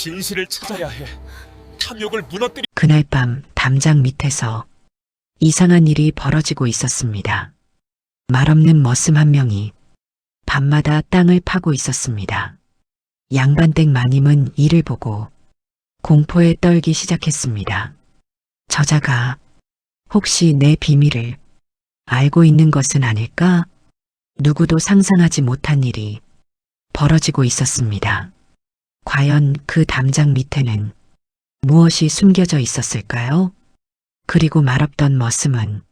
진실을 찾아야 해. 탐욕을 무너뜨리. 그날 밤 담장 밑에서 이상한 일이 벌어지고 있었습니다. 말없는 머슴 한 명이 밤마다 땅을 파고 있었습니다. 양반댁 마님은 이를 보고 공포에 떨기 시작했습니다. 저자가 혹시 내 비밀을 알고 있는 것은 아닐까? 누구도 상상하지 못한 일이 벌어지고 있었습니다. 과연 그 담장 밑에는 무엇이 숨겨져 있었을까요? 그리고 말없던 머슴은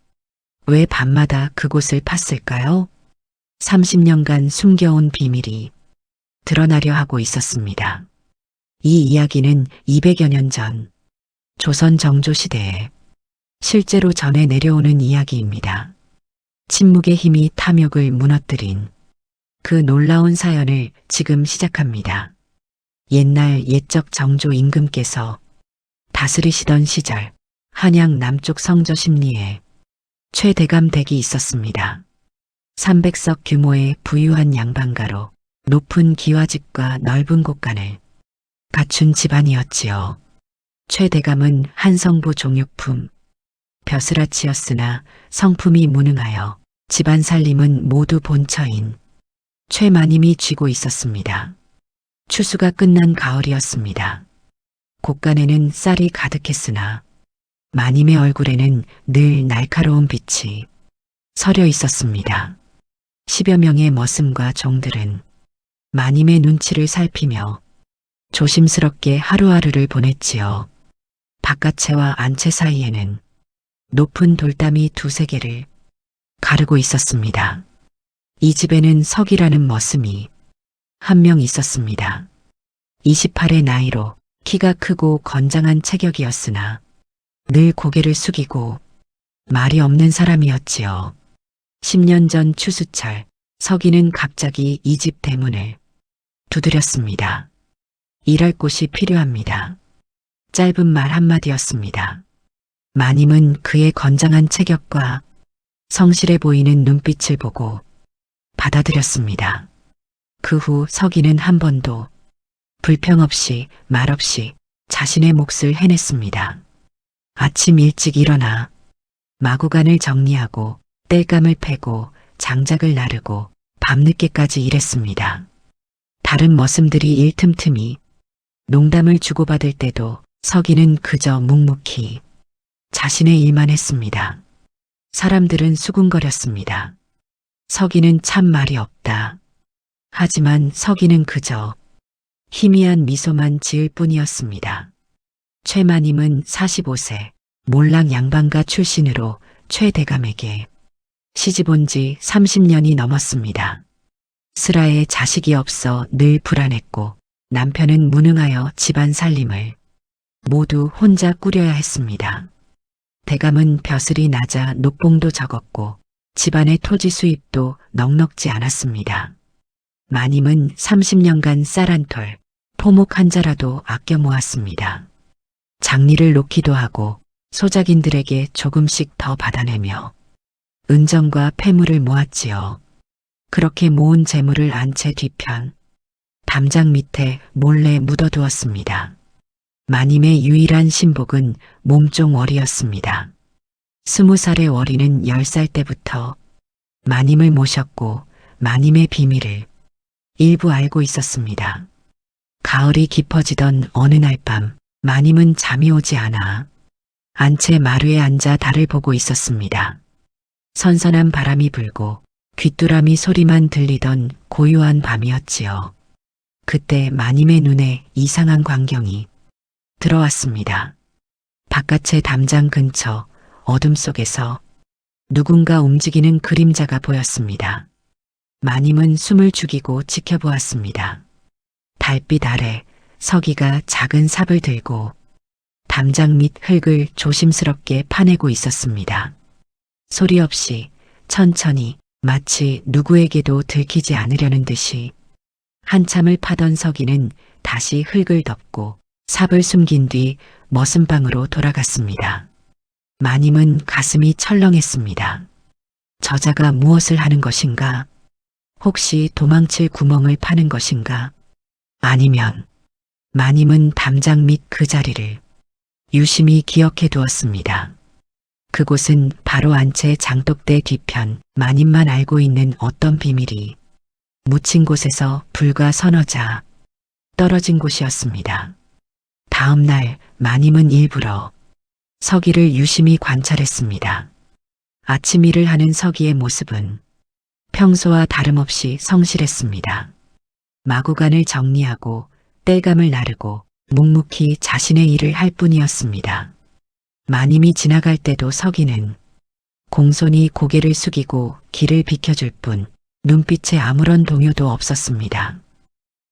왜 밤마다 그곳을 팠을까요? 30년간 숨겨온 비밀이 드러나려 하고 있었습니다. 이 이야기는 200여 년 전 조선 정조 시대에 실제로 전해 내려오는 이야기입니다. 침묵의 힘이 탐욕을 무너뜨린 그 놀라운 사연을 지금 시작합니다. 옛날 옛적 정조 임금께서 다스리시던 시절 한양 남쪽 성저 심리에 최대감 댁이 있었습니다. 300석 규모의 부유한 양반가로 높은 기와집과 넓은 곳간을 갖춘 집안이었지요. 최대감은 한성부 종육품, 벼슬아치였으나 성품이 무능하여 집안 살림은 모두 본처인 최마님이 쥐고 있었습니다. 추수가 끝난 가을이었습니다. 곳간에는 쌀이 가득했으나 마님의 얼굴에는 늘 날카로운 빛이 서려 있었습니다. 10여 명의 머슴과 종들은 마님의 눈치를 살피며 조심스럽게 하루하루를 보냈지요. 바깥채와 안채 사이에는 높은 돌담이 2~3개를 가르고 있었습니다. 이 집에는 석이라는 머슴이 한 명 있었습니다. 28의 나이로 키가 크고 건장한 체격이었으나 늘 고개를 숙이고 말이 없는 사람이었지요. 10년 전 추수철 석이는 갑자기 이 집 대문을 두드렸습니다. 일할 곳이 필요합니다. 짧은 말 한마디였습니다. 마님은 그의 건장한 체격과 성실해 보이는 눈빛을 보고 받아들였습니다. 그 후 석이는 한 번도 불평 없이 말 없이 자신의 몫을 해냈습니다. 아침 일찍 일어나 마구간을 정리하고 땔감을 패고 장작을 나르고 밤늦게까지 일했습니다. 다른 머슴들이 일 틈틈이 농담을 주고받을 때도 석이는 그저 묵묵히 자신의 일만 했습니다. 사람들은 수군거렸습니다. 석이는 참 말이 없다. 하지만 석이는 그저 희미한 미소만 지을 뿐이었습니다. 최마님은 45세 몰락 양반가 출신으로 최대감에게 시집온 지 30년이 넘었습니다. 슬하에 자식이 없어 늘 불안했고 남편은 무능하여 집안 살림을 모두 혼자 꾸려야 했습니다. 대감은 벼슬이 낮아 녹봉도 적었고 집안의 토지 수입도 넉넉지 않았습니다. 마님은 30년간 쌀 한 톨, 포목 한 자라도 아껴 모았습니다. 장리를 놓기도 하고 소작인들에게 조금씩 더 받아내며 은정과 폐물을 모았지요. 그렇게 모은 재물을 안채 뒤편 담장 밑에 몰래 묻어두었습니다. 마님의 유일한 신복은 몸종 월이었습니다. 20살의 월이는 10살 때부터 마님을 모셨고 마님의 비밀을 일부 알고 있었습니다. 가을이 깊어지던 어느 날 밤 마님은 잠이 오지 않아 안채 마루에 앉아 달을 보고 있었습니다. 선선한 바람이 불고 귀뚜라미 소리만 들리던 고요한 밤이었지요. 그때 마님의 눈에 이상한 광경이 들어왔습니다. 바깥의 담장 근처 어둠 속에서 누군가 움직이는 그림자가 보였습니다. 마님은 숨을 죽이고 지켜보았습니다. 달빛 아래 석이가 작은 삽을 들고 담장 밑 흙을 조심스럽게 파내고 있었습니다. 소리 없이 천천히 마치 누구에게도 들키지 않으려는 듯이 한참을 파던 석이는 다시 흙을 덮고 삽을 숨긴 뒤 머슴방으로 돌아갔습니다. 마님은 가슴이 철렁했습니다. 저자가 무엇을 하는 것인가? 혹시 도망칠 구멍을 파는 것인가? 아니면 마님은 담장 밑 그 자리를 유심히 기억해 두었습니다. 그곳은 바로 안채 장독대 뒤편 마님만 알고 있는 어떤 비밀이 묻힌 곳에서 불과 서너자 떨어진 곳이었습니다. 다음 날 마님은 일부러 서기를 유심히 관찰했습니다. 아침 일을 하는 서기의 모습은 평소와 다름없이 성실했습니다. 마구간을 정리하고 땔감을 나르고 묵묵히 자신의 일을 할 뿐이었습니다. 마님이 지나갈 때도 서기는 공손히 고개를 숙이고 길을 비켜줄 뿐 눈빛에 아무런 동요도 없었습니다.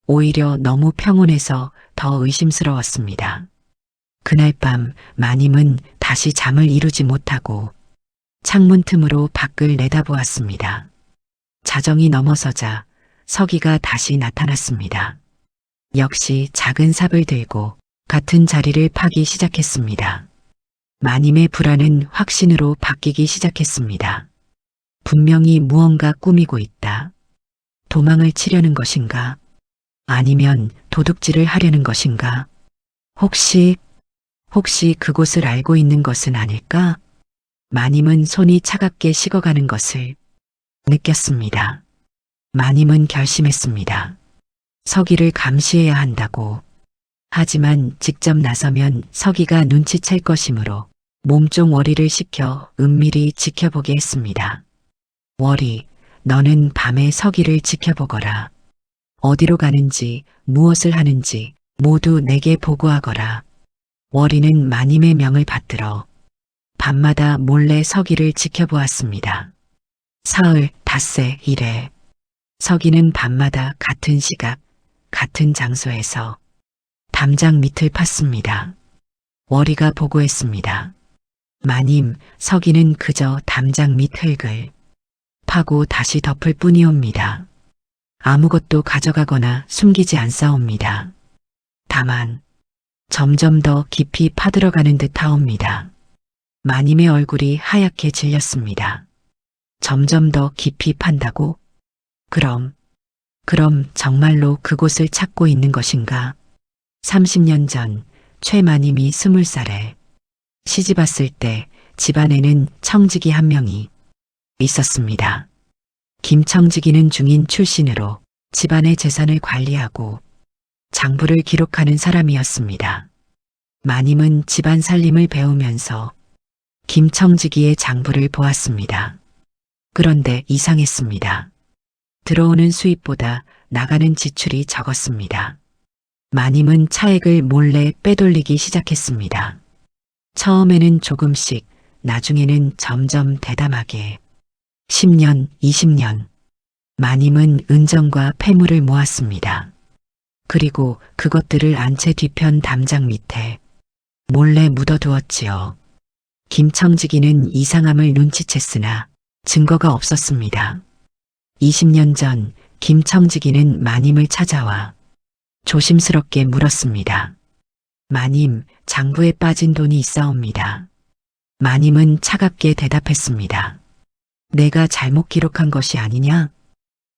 오히려 너무 평온해서 더 의심스러웠습니다. 그날 밤 마님은 다시 잠을 이루지 못하고 창문 틈으로 밖을 내다보았습니다. 자정이 넘어서자 서기가 다시 나타났습니다. 역시 작은 삽을 들고 같은 자리를 파기 시작했습니다. 마님의 불안은 확신으로 바뀌기 시작했습니다. 분명히 무언가 꾸미고 있다. 도망을 치려는 것인가? 아니면 도둑질을 하려는 것인가? 혹시 그곳을 알고 있는 것은 아닐까? 마님은 손이 차갑게 식어가는 것을 느꼈습니다. 마님은 결심했습니다. 서기를 감시해야 한다고. 하지만 직접 나서면 서기가 눈치챌 것이므로 몸종 월이를 시켜 은밀히 지켜보게 했습니다. 월이, 너는 밤에 서기를 지켜보거라. 어디로 가는지, 무엇을 하는지 모두 내게 보고하거라. 월이는 마님의 명을 받들어 밤마다 몰래 서기를 지켜보았습니다. 사흘, 닷새, 이래. 서기는 밤마다 같은 시각, 같은 장소에서 담장 밑을 팠습니다. 월이가 보고했습니다. 마님, 서기는 그저 담장 밑 흙을 파고 다시 덮을 뿐이옵니다. 아무것도 가져가거나 숨기지 않사옵니다. 다만 점점 더 깊이 파들어가는 듯 하옵니다. 마님의 얼굴이 하얗게 질렸습니다. 점점 더 깊이 판다고? 그럼 정말로 그곳을 찾고 있는 것인가? 30년 전 최 마님이 20살에 시집 왔을 때 집안에는 청지기 한 명이 있었습니다. 김청지기는 중인 출신으로 집안의 재산을 관리하고 장부를 기록하는 사람이었습니다. 마님은 집안 살림을 배우면서 김청지기의 장부를 보았습니다. 그런데 이상했습니다. 들어오는 수입보다 나가는 지출이 적었습니다. 마님은 차액을 몰래 빼돌리기 시작했습니다. 처음에는 조금씩, 나중에는 점점 대담하게 10년, 20년 마님은 은정과 폐물을 모았습니다. 그리고 그것들을 안채 뒤편 담장 밑에 몰래 묻어두었지요. 김청지기는 이상함을 눈치챘으나 증거가 없었습니다. 20년 전 김청지기는 마님을 찾아와 조심스럽게 물었습니다. 마님, 장부에 빠진 돈이 있사옵니다. 마님은 차갑게 대답했습니다. 내가 잘못 기록한 것이 아니냐?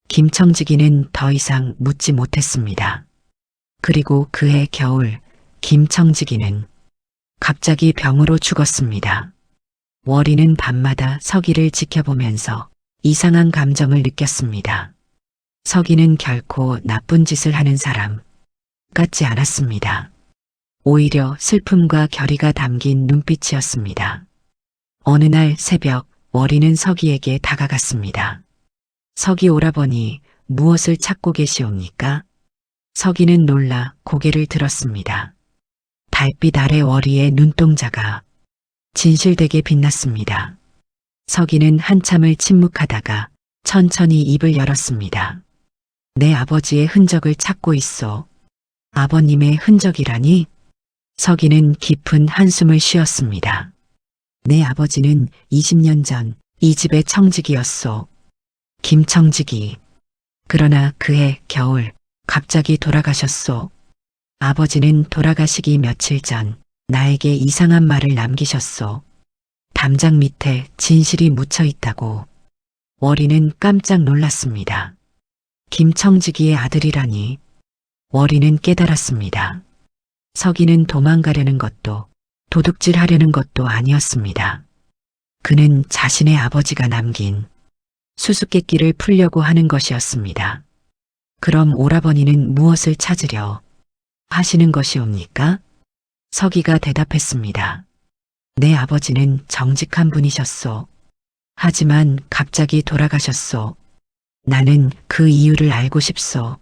김청지기는 더 이상 묻지 못했습니다. 그리고 그해 겨울 김청지기는 갑자기 병으로 죽었습니다. 월이는 밤마다 서기를 지켜보면서 이상한 감정을 느꼈습니다. 서기는 결코 나쁜 짓을 하는 사람 같지 않았습니다. 오히려 슬픔과 결의가 담긴 눈빛이었습니다. 어느 날 새벽 월이는 서기에게 다가갔습니다. 서기 오라버니, 무엇을 찾고 계시옵니까? 서기는 놀라 고개를 들었습니다. 달빛 아래 월이의 눈동자가 진실되게 빛났습니다. 서기는 한참을 침묵하다가 천천히 입을 열었습니다. 내 아버지의 흔적을 찾고 있어. 아버님의 흔적이라니? 서기는 깊은 한숨을 쉬었습니다. 내 아버지는 20년 전 이 집의 청지기였소. 김청지기. 그러나 그해 겨울 갑자기 돌아가셨소. 아버지는 돌아가시기 며칠 전 나에게 이상한 말을 남기셨소. 담장 밑에 진실이 묻혀 있다고. 월이는 깜짝 놀랐습니다. 김청지기의 아들이라니. 월이는 깨달았습니다. 서기는 도망가려는 것도 도둑질하려는 것도 아니었습니다. 그는 자신의 아버지가 남긴 수수께끼를 풀려고 하는 것이었습니다. 그럼 오라버니는 무엇을 찾으려 하시는 것이옵니까? 서기가 대답했습니다. 내 아버지는 정직한 분이셨소. 하지만 갑자기 돌아가셨소. 나는 그 이유를 알고 싶소.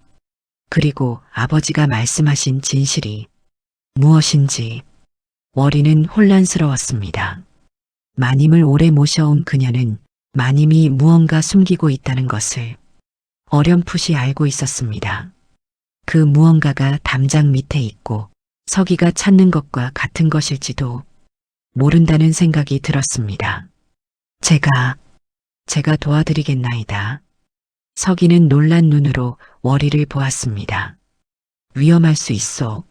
그리고 아버지가 말씀하신 진실이 무엇인지. 월이는 혼란스러웠습니다. 마님을 오래 모셔온 그녀는 마님이 무언가 숨기고 있다는 것을 어렴풋이 알고 있었습니다. 그 무언가가 담장 밑에 있고 서기가 찾는 것과 같은 것일지도 모른다는 생각이 들었습니다. 제가 도와드리겠나이다. 서기는 놀란 눈으로 월이를 보았습니다. 위험할 수 있어.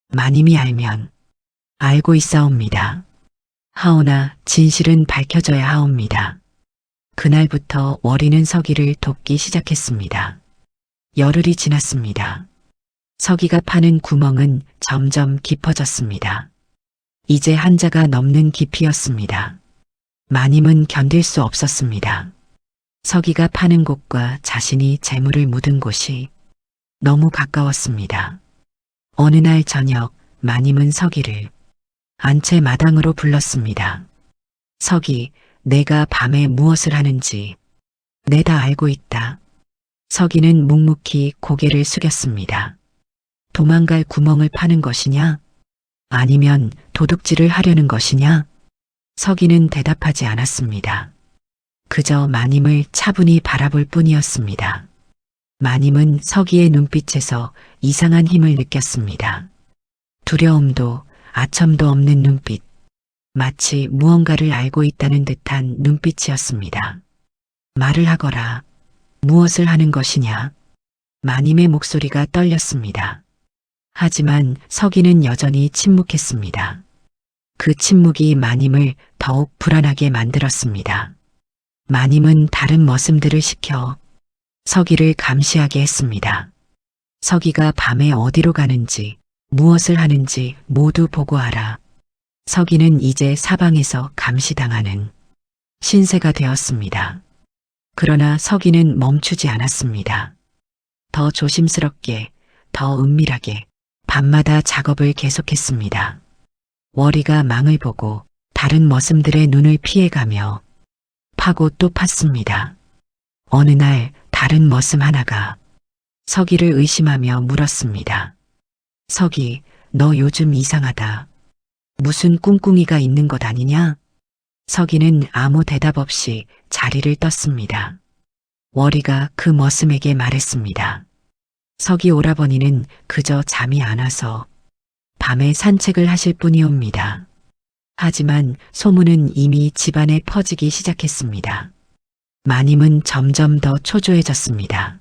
마님이 알면. 알고 있사옵니다. 하오나 진실은 밝혀져야 하옵니다. 그날부터 월이는 서기를 돕기 시작했습니다. 열흘이 지났습니다. 서기가 파는 구멍은 점점 깊어졌습니다. 이제 한 자가 넘는 깊이였습니다. 마님은 견딜 수 없었습니다. 서기가 파는 곳과 자신이 재물을 묻은 곳이 너무 가까웠습니다. 어느 날 저녁 마님은 서기를 안채 마당으로 불렀습니다. 서기, 내가 밤에 무엇을 하는지 내 다 알고 있다. 서기는 묵묵히 고개를 숙였습니다. 도망갈 구멍을 파는 것이냐? 아니면 도둑질을 하려는 것이냐? 서기는 대답하지 않았습니다. 그저 마님을 차분히 바라볼 뿐이었습니다. 마님은 서기의 눈빛에서 이상한 힘을 느꼈습니다. 두려움도 아첨도 없는 눈빛, 마치 무언가를 알고 있다는 듯한 눈빛이었습니다. 말을 하거라. 무엇을 하는 것이냐? 마님의 목소리가 떨렸습니다. 하지만 서기는 여전히 침묵했습니다. 그 침묵이 마님을 더욱 불안하게 만들었습니다. 마님은 다른 머슴들을 시켜 서기를 감시하게 했습니다. 서기가 밤에 어디로 가는지, 무엇을 하는지 모두 보고하라. 서기는 이제 사방에서 감시당하는 신세가 되었습니다. 그러나 서기는 멈추지 않았습니다. 더 조심스럽게, 더 은밀하게 밤마다 작업을 계속했습니다. 월이가 망을 보고 다른 머슴들의 눈을 피해가며 파고 또 팠습니다. 어느 날 다른 머슴 하나가 서기를 의심하며 물었습니다. 서기, 너 요즘 이상하다. 무슨 꿍꿍이가 있는 것 아니냐? 서기는 아무 대답 없이 자리를 떴습니다. 월이가 그 머슴에게 말했습니다. 서기 오라버니는 그저 잠이 안 와서 밤에 산책을 하실 뿐이옵니다. 하지만 소문은 이미 집안에 퍼지기 시작했습니다. 마님은 점점 더 초조해졌습니다.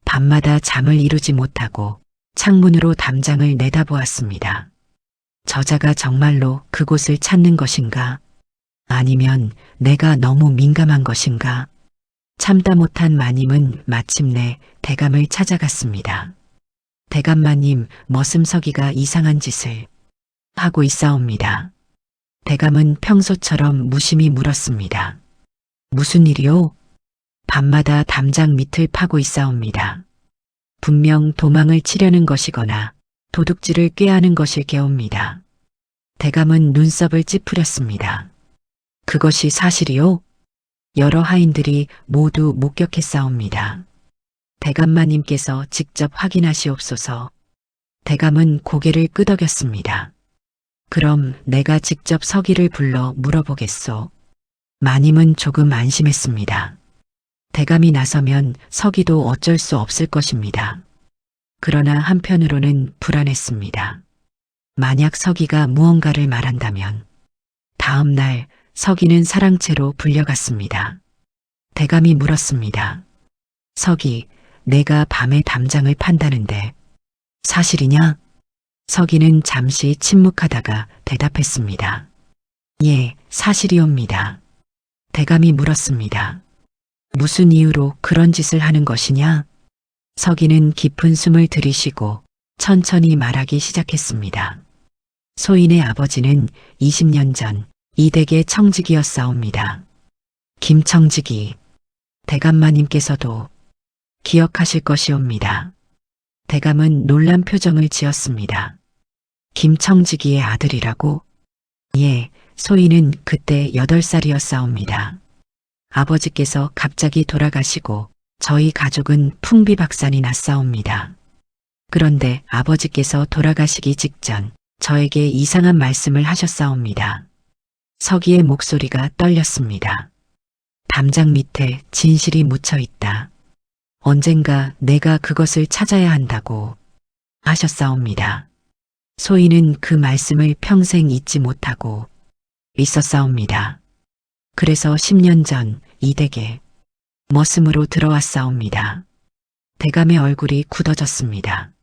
밤마다 잠을 이루지 못하고 창문으로 담장을 내다보았습니다. 저자가 정말로 그곳을 찾는 것인가? 아니면 내가 너무 민감한 것인가? 참다 못한 마님은 마침내 대감을 찾아갔습니다. 대감마님, 머슴서기가 이상한 짓을 하고 있사옵니다. 대감은 평소처럼 무심히 물었습니다. 무슨 일이요? 밤마다 담장 밑을 파고 있사옵니다. 분명 도망을 치려는 것이거나 도둑질을 꾀하는 것일 게옵니다. 대감은 눈썹을 찌푸렸습니다. 그것이 사실이요? 여러 하인들이 모두 목격했사옵니다. 대감마님께서 직접 확인하시옵소서. 대감은 고개를 끄덕였습니다. 그럼 내가 직접 서기를 불러 물어보겠소. 마님은 조금 안심했습니다. 대감이 나서면 서기도 어쩔 수 없을 것입니다. 그러나 한편으로는 불안했습니다. 만약 서기가 무언가를 말한다면 다음 날 서기는 사랑채로 불려갔습니다. 대감이 물었습니다. 서기, 내가 밤에 담장을 판다는데 사실이냐? 서기는 잠시 침묵하다가 대답했습니다. 예, 사실이옵니다. 대감이 물었습니다. 무슨 이유로 그런 짓을 하는 것이냐? 서기는 깊은 숨을 들이쉬고 천천히 말하기 시작했습니다. 소인의 아버지는 20년 전 이댁의 청직이었사옵니다. 김청직이 대감마님께서도 기억하실 것이옵니다. 대감은 놀란 표정을 지었습니다. 김청직이의 아들이라고? 예, 소인은 그때 8살이었사옵니다. 아버지께서 갑자기 돌아가시고 저희 가족은 풍비박산이 났사옵니다. 그런데 아버지께서 돌아가시기 직전 저에게 이상한 말씀을 하셨사옵니다. 서기의 목소리가 떨렸습니다. 담장 밑에 진실이 묻혀 있다. 언젠가 내가 그것을 찾아야 한다고 하셨사옵니다. 소인은 그 말씀을 평생 잊지 못하고 있었사옵니다. 그래서 10년 전 이 댁에 머슴으로 들어왔사옵니다. 대감의 얼굴이 굳어졌습니다.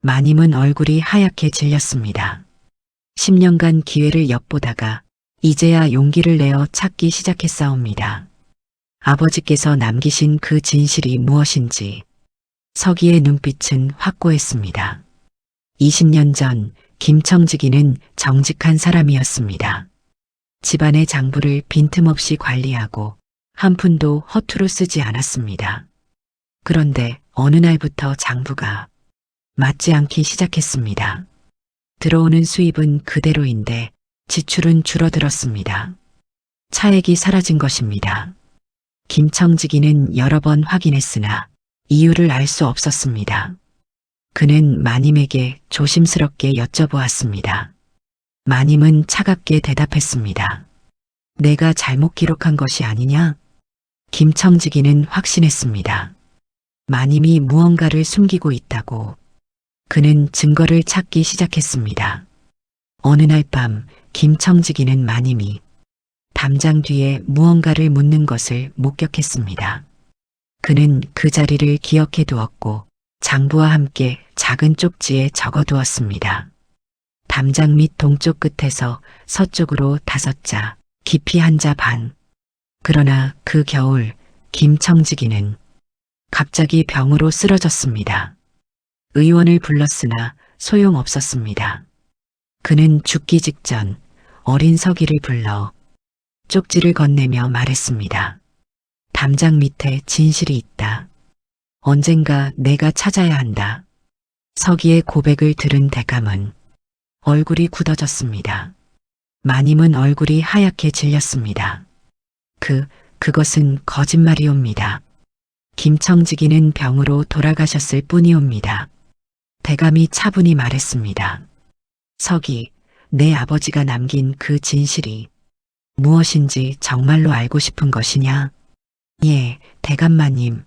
마님은 얼굴이 하얗게 질렸습니다. 10년간 기회를 엿보다가 이제야 용기를 내어 찾기 시작했사옵니다. 아버지께서 남기신 그 진실이 무엇인지 서기의 눈빛은 확고했습니다. 20년 전 김청직이는 정직한 사람이었습니다. 집안의 장부를 빈틈없이 관리하고 한 푼도 허투루 쓰지 않았습니다. 그런데 어느 날부터 장부가 맞지 않기 시작했습니다. 들어오는 수입은 그대로인데 지출은 줄어들었습니다. 차액이 사라진 것입니다. 김청직이는 여러 번 확인했으나 이유를 알 수 없었습니다. 그는 마님에게 조심스럽게 여쭤보았습니다. 마님은 차갑게 대답했습니다. 내가 잘못 기록한 것이 아니냐? 김청직이는 확신했습니다. 마님이 무언가를 숨기고 있다고. 그는 증거를 찾기 시작했습니다. 어느 날 밤 김청직이는 마님이 담장 뒤에 무언가를 묻는 것을 목격했습니다. 그는 그 자리를 기억해 두었고 장부와 함께 작은 쪽지에 적어두었습니다. 담장 밑 동쪽 끝에서 서쪽으로 5자, 깊이 1자 반. 그러나 그 겨울 김청직이는 갑자기 병으로 쓰러졌습니다. 의원을 불렀으나 소용없었습니다. 그는 죽기 직전 어린 서기를 불러 쪽지를 건네며 말했습니다. 담장 밑에 진실이 있다. 언젠가 내가 찾아야 한다. 서기의 고백을 들은 대감은 얼굴이 굳어졌습니다. 마님은 얼굴이 하얗게 질렸습니다. 그것은 거짓말이옵니다. 김청직이는 병으로 돌아가셨을 뿐이옵니다. 대감이 차분히 말했습니다. 서기, 내 아버지가 남긴 그 진실이 무엇인지 정말로 알고 싶은 것이냐? 예, 대감마님.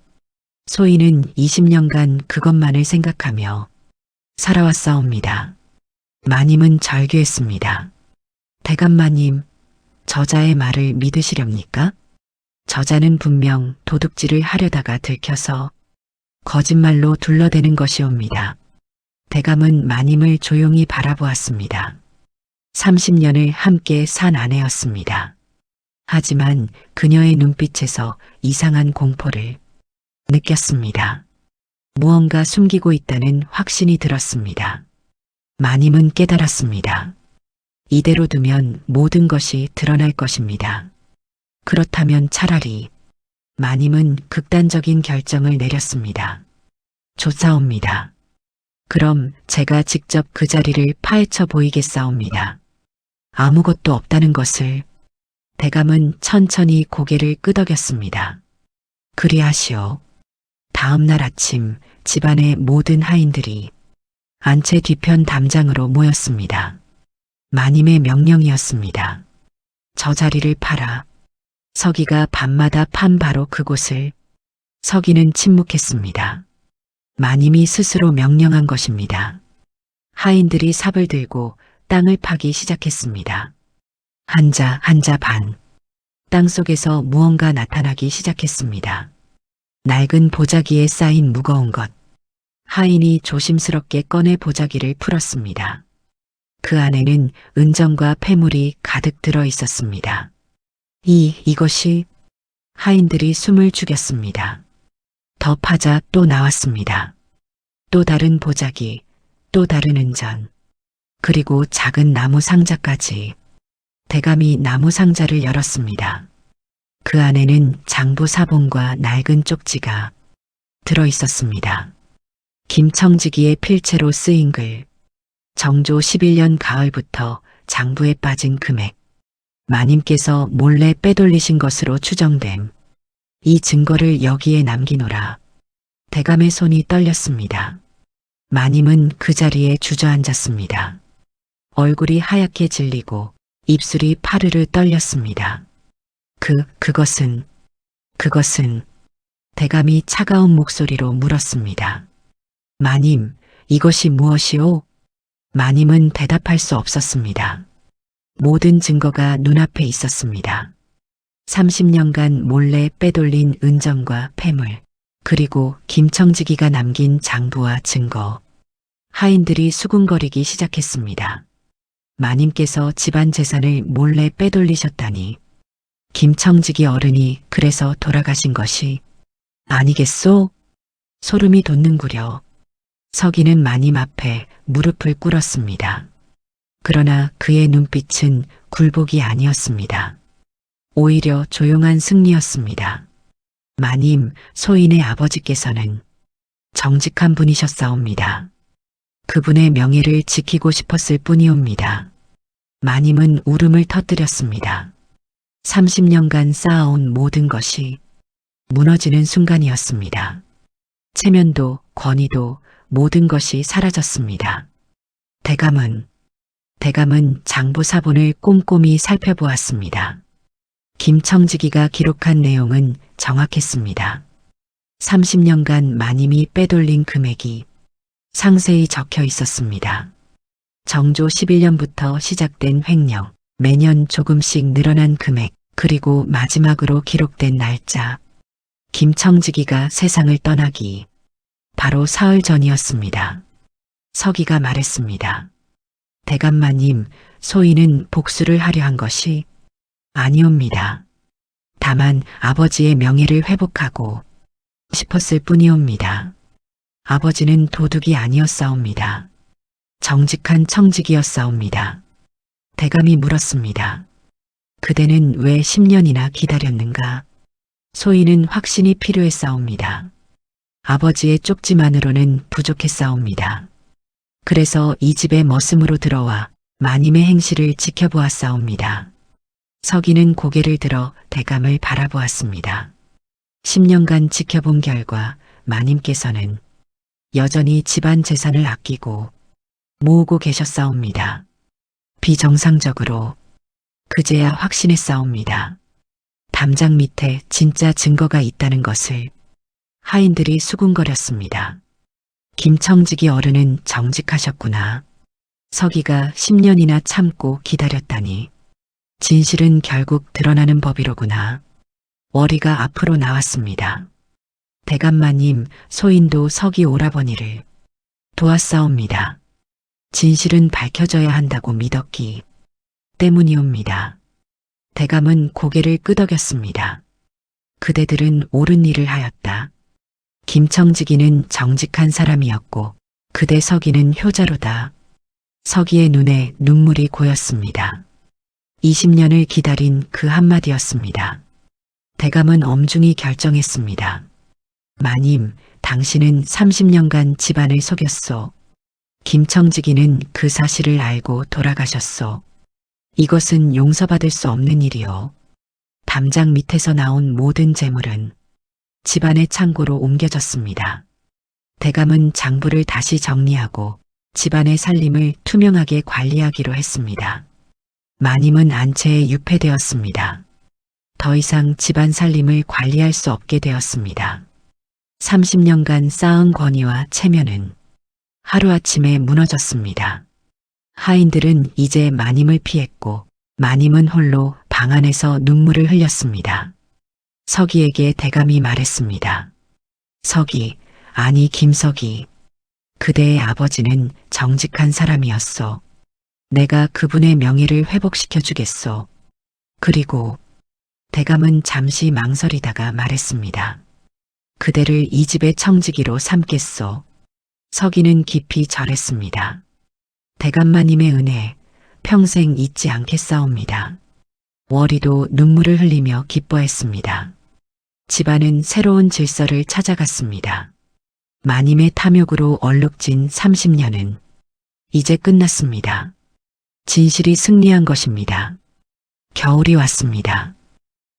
소인은 20년간 그것만을 생각하며 살아왔사옵니다. 마님은 절규했습니다. 대감마님, 저자의 말을 믿으시렵니까? 저자는 분명 도둑질을 하려다가 들켜서 거짓말로 둘러대는 것이옵니다. 대감은 마님을 조용히 바라보았습니다. 30년을 함께 산 아내였습니다. 하지만 그녀의 눈빛에서 이상한 공포를 느꼈습니다. 무언가 숨기고 있다는 확신이 들었습니다. 마님은 깨달았습니다. 이대로 두면 모든 것이 드러날 것입니다. 그렇다면 차라리 마님은 극단적인 결정을 내렸습니다. 조사옵니다. 그럼 제가 직접 그 자리를 파헤쳐 보이겠사옵니다. 아무것도 없다는 것을. 대감은 천천히 고개를 끄덕였습니다. 그리하시오. 다음 날 아침 집안의 모든 하인들이 안채 뒤편 담장으로 모였습니다. 마님의 명령이었습니다. 저 자리를 팔아. 서기가 밤마다 판 바로 그곳을. 서기는 침묵했습니다. 마님이 스스로 명령한 것입니다. 하인들이 삽을 들고 땅을 파기 시작했습니다. 한 자 반. 땅속에서 무언가 나타나기 시작했습니다. 낡은 보자기에 쌓인 무거운 것. 하인이 조심스럽게 꺼내 보자기를 풀었습니다. 그 안에는 은정과 폐물이 가득 들어 있었습니다. 이것이. 하인들이 숨을 죽였습니다. 더 파자 또 나왔습니다. 또 다른 보자기, 또 다른 은전, 그리고 작은 나무 상자까지. 대감이 나무 상자를 열었습니다. 그 안에는 장부 사본과 낡은 쪽지가 들어 있었습니다. 김청지기의 필체로 쓰인 글, 정조 11년 가을부터 장부에 빠진 금액, 마님께서 몰래 빼돌리신 것으로 추정됨. 이 증거를 여기에 남기노라. 대감의 손이 떨렸습니다. 마님은 그 자리에 주저앉았습니다. 얼굴이 하얗게 질리고 입술이 파르르 떨렸습니다. 그것은 대감이 차가운 목소리로 물었습니다. 마님, 이것이 무엇이오? 마님은 대답할 수 없었습니다. 모든 증거가 눈앞에 있었습니다. 30년간 몰래 빼돌린 은전과 폐물, 그리고 김청지기가 남긴 장부와 증거. 하인들이 수군거리기 시작했습니다. 마님께서 집안 재산을 몰래 빼돌리셨다니. 김청지기 어른이 그래서 돌아가신 것이 아니겠소? 소름이 돋는구려. 서기는 마님 앞에 무릎을 꿇었습니다. 그러나 그의 눈빛은 굴복이 아니었습니다. 오히려 조용한 승리였습니다. 마님, 소인의 아버지께서는 정직한 분이셨사옵니다. 그분의 명예를 지키고 싶었을 뿐이옵니다. 마님은 울음을 터뜨렸습니다. 30년간 쌓아온 모든 것이 무너지는 순간이었습니다. 체면도 권위도 모든 것이 사라졌습니다. 대감은 장부 사본을 꼼꼼히 살펴보았습니다. 김청지기가 기록한 내용은 정확했습니다. 30년간 마님이 빼돌린 금액이 상세히 적혀 있었습니다. 정조 11년부터 시작된 횡령, 매년 조금씩 늘어난 금액, 그리고 마지막으로 기록된 날짜. 김청지기가 세상을 떠나기 바로 사흘 전이었습니다. 서기가 말했습니다. 대감마님, 소인은 복수를 하려 한 것이 아니옵니다. 다만 아버지의 명예를 회복하고 싶었을 뿐이옵니다. 아버지는 도둑이 아니었사옵니다. 정직한 청직이었사옵니다. 대감이 물었습니다. 그대는 왜 10년이나 기다렸는가? 소인은 확신이 필요했사옵니다. 아버지의 쪽지만으로는 부족했사옵니다. 그래서 이 집에 머슴으로 들어와 마님의 행실을 지켜보았사옵니다. 서기는 고개를 들어 대감을 바라보았습니다. 10년간 지켜본 결과 마님께서는 여전히 집안 재산을 아끼고 모으고 계셨사옵니다. 비정상적으로 그제야 확신했사옵니다. 담장 밑에 진짜 증거가 있다는 것을. 하인들이 수군거렸습니다. 김청지기 어른은 정직하셨구나. 서기가 10년이나 참고 기다렸다니. 진실은 결국 드러나는 법이로구나. 월이가 앞으로 나왔습니다. 대감마님, 소인도 서기 오라버니를 도왔사옵니다. 진실은 밝혀져야 한다고 믿었기 때문이옵니다. 대감은 고개를 끄덕였습니다. 그대들은 옳은 일을 하였다. 김청지기는 정직한 사람이었고 그대 서기는 효자로다. 서기의 눈에 눈물이 고였습니다. 20년을 기다린 그 한마디였습니다. 대감은 엄중히 결정했습니다. 마님, 당신은 30년간 집안을 속였소. 김청지기는 그 사실을 알고 돌아가셨소. 이것은 용서받을 수 없는 일이요. 담장 밑에서 나온 모든 재물은 집안의 창고로 옮겨졌습니다. 대감은 장부를 다시 정리하고 집안의 살림을 투명하게 관리하기로 했습니다. 마님은 안채에 유폐되었습니다. 더 이상 집안 살림을 관리할 수 없게 되었습니다. 30년간 쌓은 권위와 체면은 하루아침에 무너졌습니다. 하인들은 이제 마님을 피했고 마님은 홀로 방 안에서 눈물을 흘렸습니다. 서기에게 대감이 말했습니다. 서기, 아니 김서기. 그대의 아버지는 정직한 사람이었소. 내가 그분의 명예를 회복시켜 주겠소. 그리고 대감은 잠시 망설이다가 말했습니다. 그대를 이 집의 청지기로 삼겠소. 서기는 깊이 절했습니다. 대감마님의 은혜 평생 잊지 않겠사옵니다. 월이도 눈물을 흘리며 기뻐했습니다. 집안은 새로운 질서를 찾아갔습니다. 마님의 탐욕으로 얼룩진 30년은 이제 끝났습니다. 진실이 승리한 것입니다. 겨울이 왔습니다.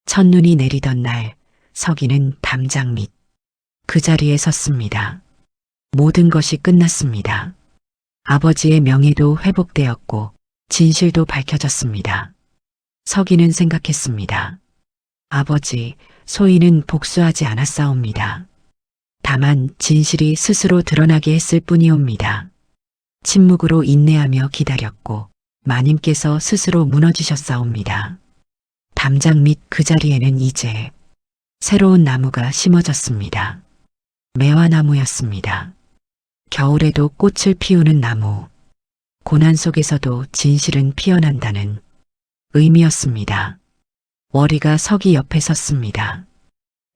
첫눈이 내리던 날 서기는 담장 밑 그 자리에 섰습니다. 모든 것이 끝났습니다. 아버지의 명예도 회복되었고 진실도 밝혀졌습니다. 서기는 생각했습니다. 아버지, 소인은 복수하지 않았사옵니다. 다만 진실이 스스로 드러나게 했을 뿐이옵니다. 침묵으로 인내하며 기다렸고 마님께서 스스로 무너지셨사옵니다. 담장 밑 그 자리에는 이제 새로운 나무가 심어졌습니다. 매화나무였습니다. 겨울에도 꽃을 피우는 나무, 고난 속에서도 진실은 피어난다는 의미였습니다. 월이가 서기 옆에 섰습니다.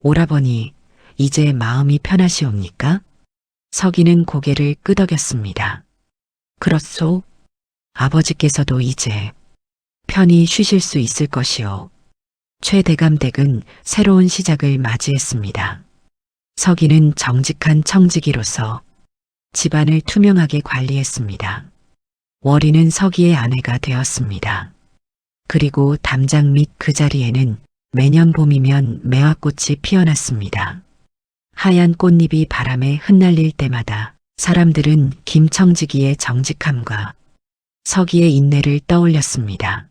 오라버니, 이제 마음이 편하시옵니까? 서기는 고개를 끄덕였습니다. 그렇소. 아버지께서도 이제 편히 쉬실 수 있을 것이오. 최대감댁은 새로운 시작을 맞이했습니다. 서기는 정직한 청지기로서 집안을 투명하게 관리했습니다. 월이는 서기의 아내가 되었습니다. 그리고 담장 밑 그 자리에는 매년 봄이면 매화꽃이 피어났습니다. 하얀 꽃잎이 바람에 흩날릴 때마다 사람들은 김청지기의 정직함과 서기의 인내를 떠올렸습니다.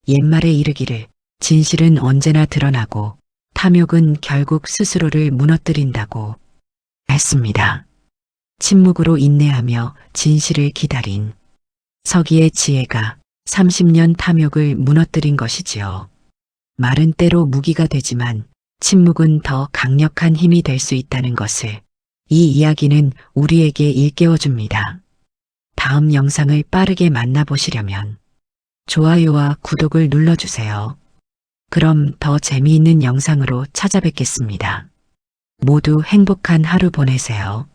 옛말에 이르기를 진실은 언제나 드러나고 탐욕은 결국 스스로를 무너뜨린다고 했습니다. 침묵으로 인내하며 진실을 기다린 서기의 지혜가 30년 탐욕을 무너뜨린 것이지요. 말은 때로 무기가 되지만 침묵은 더 강력한 힘이 될 수 있다는 것을 이 이야기는 우리에게 일깨워줍니다. 다음 영상을 빠르게 만나보시려면 좋아요와 구독을 눌러주세요. 그럼 더 재미있는 영상으로 찾아뵙겠습니다. 모두 행복한 하루 보내세요.